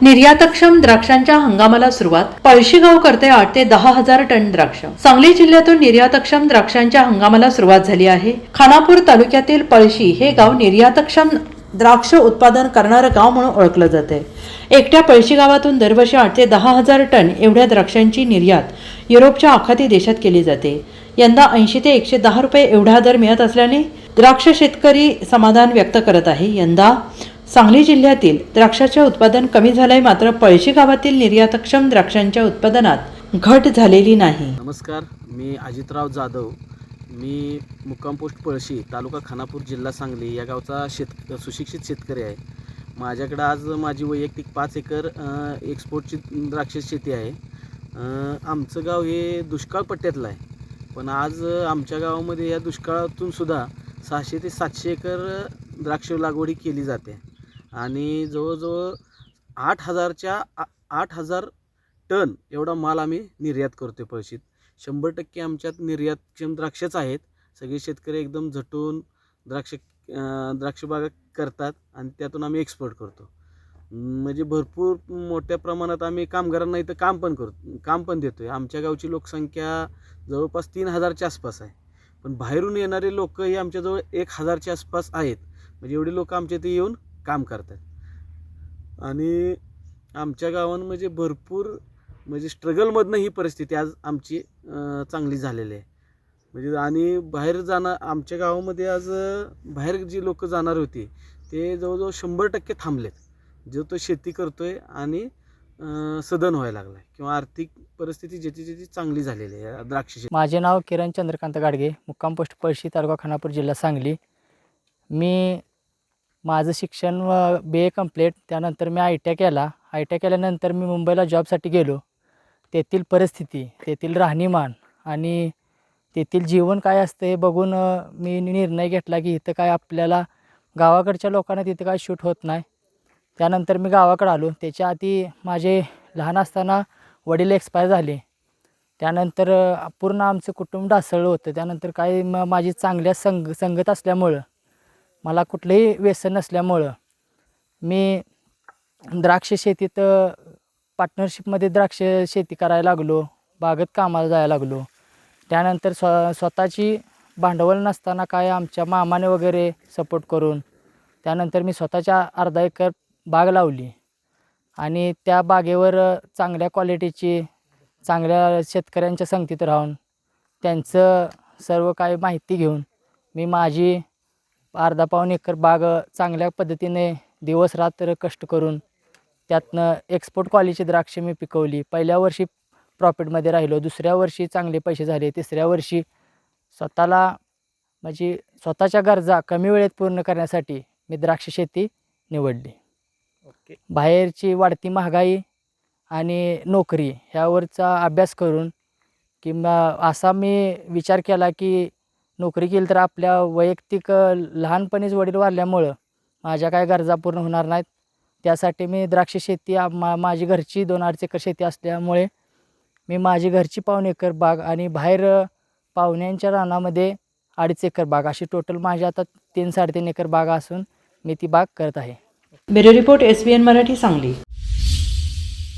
निर्यातक्षम द्राक्षांच्या हंगामाला सुरुवात. पळशीगाव करते 8 ते 10 हजार टन द्राक्ष. सांगली जिल्ह्यातून निर्यातक्षम द्राक्षांच्या हंगामाला सुरुवात झाली आहे. खानापूर तालुक्यातील पळशी हे गाव निर्यातक्षम द्राक्ष उत्पादन करणारं गाव म्हणून ओळखलं जाते. एकट्या पळशी गावातून दरवर्षी 8 ते 10 हजार टन एवढ्या द्राक्षांची निर्यात युरोपच्या आखाती देशात केली जाते. यंदा 80 ते 110 रुपये एवढा दर मिळत असल्याने द्राक्ष शेतकरी समाधान व्यक्त करत आहे. यंदा सांगली जिल्ह्यातील द्राक्षाचे उत्पादन कमी झाले, मात्र पळशी गावातील निर्यातक्षम द्राक्षांच्या उत्पादनात घट झालेली नाही. नमस्कार, मी अजितराव जाधव. मी मुक्काम पोस्ट पळशी, तालुका खानापूर, जिल्हा सांगली या गावचा सुशिक्षित शेतकरी आहे. माझ्याकडे आज माझी वैयक्तिक 5 एकर एक्सपोर्टची द्राक्ष शेती आहे. आमचं गाव हे दुष्काळ पट्ट्यातलं आहे, पण आज आमच्या गावामध्ये या दुष्काळातून सुद्धा 600 ते 700 एकर द्राक्ष लागवडी केली जाते आणि जवळजवळ 8,000 टन एवढा माल आम्ही निर्यात करतो आहे पळशीत. 100% आमच्यात निर्यातक्षम द्राक्षच आहेत. सगळे शेतकरी एकदम झटून द्राक्षबागा करतात आणि त्यातून आम्ही एक्सपोर्ट करतो. म्हणजे भरपूर मोठ्या प्रमाणात आम्ही कामगारांना इथं काम पण देतो आहे. आमच्या गावची लोकसंख्या जवळपास 3,000च्या आसपास आहे, पण बाहेरून येणारे लोक हे आमच्याजवळ 1,000च्या आसपास आहेत. म्हणजे एवढे लोक आमच्या इथे येऊन काम करतात आणि आमच्या गावानं म्हणजे भरपूर म्हणजे स्ट्रगलमधनं ही परिस्थिती आज आमची चांगली झालेली आहे. म्हणजे आणि बाहेर जाणार आमच्या गावामध्ये आज बाहेर जी लोक जाणार होती ते जवळजवळ 100% थांबलेत. जो तो शेती करतोय आणि सदन व्हायला लागला आहे किंवा आर्थिक परिस्थिती ज्याची चांगली झालेली आहे द्राक्ष शेती. माझे नाव किरण चंद्रकांत गाडगे, मुक्काम पोस्ट पळशी, तालुका खानापूर, जिल्हा सांगली. मी माझं शिक्षण BA कंप्लीट, त्यानंतर मी ITI केला. ITI केल्यानंतर मी मुंबईला जॉबसाठी गेलो. तेथील परिस्थिती, तेथील राहणीमान आणि तेथील जीवन काय असतं हे बघून मी निर्णय घेतला की इथं काय आपल्याला गावाकडच्या लोकांना तिथं काय शूट होत नाही. त्यानंतर मी गावाकडे आलो. त्याच्या आधी माझे लहान असताना वडील एक्सपायर झाले. त्यानंतर पूर्ण आमचं कुटुंब ढासळलं होतं. त्यानंतर काय माझी चांगल्या संगत असल्यामुळं, मला कुठलंही व्यसन नसल्यामुळं मी द्राक्ष शेतीत पार्टनरशिपमध्ये द्राक्ष शेती करायला लागलो. बागेत कामाला जायला लागलो. त्यानंतर स्वतःची भांडवल नसताना काय आमच्या मामाने वगैरे सपोर्ट करून त्यानंतर मी स्वतःच्या अर्धा एकर बाग लावली आणि त्या बागेवर चांगल्या क्वालिटीची, चांगल्या शेतकऱ्यांच्या संगतीत राहून त्यांचं सर्व काही माहिती घेऊन मी माझी अर्धा-पाऊण एकर बाग चांगल्या पद्धतीने दिवस रात्र कष्ट करून त्यातनं एक्सपोर्ट क्वालिटीची द्राक्ष मी पिकवली. पहिल्या वर्षी प्रॉफिटमध्ये राहिलो, दुसऱ्या वर्षी चांगले पैसे झाले, तिसऱ्या वर्षी स्वतःला म्हणजे स्वतःच्या गरजा कमी वेळेत पूर्ण करण्यासाठी मी द्राक्ष शेती निवडली. बाहेरची वाढती महागाई आणि नोकरी ह्यावरचा अभ्यास करून किंवा असा मी विचार केला की नोकरी केली तर आपल्या वैयक्तिक लहानपणीच वडील वारल्यामुळं माझ्या काय गरजा पूर्ण होणार नाहीत. त्यासाठी मी द्राक्ष शेती माझी घरची 2-2.5 एकर शेती असल्यामुळे मी माझी घरची 1.25 एकर बाग आणि बाहेर पाहुण्यांच्या रानामध्ये 2.5 एकर बाग अशी टोटल माझी आता 3-3.5 एकर बाग असून मी ती बाग करत आहे. Bureau report SBN Marathi, Sangli.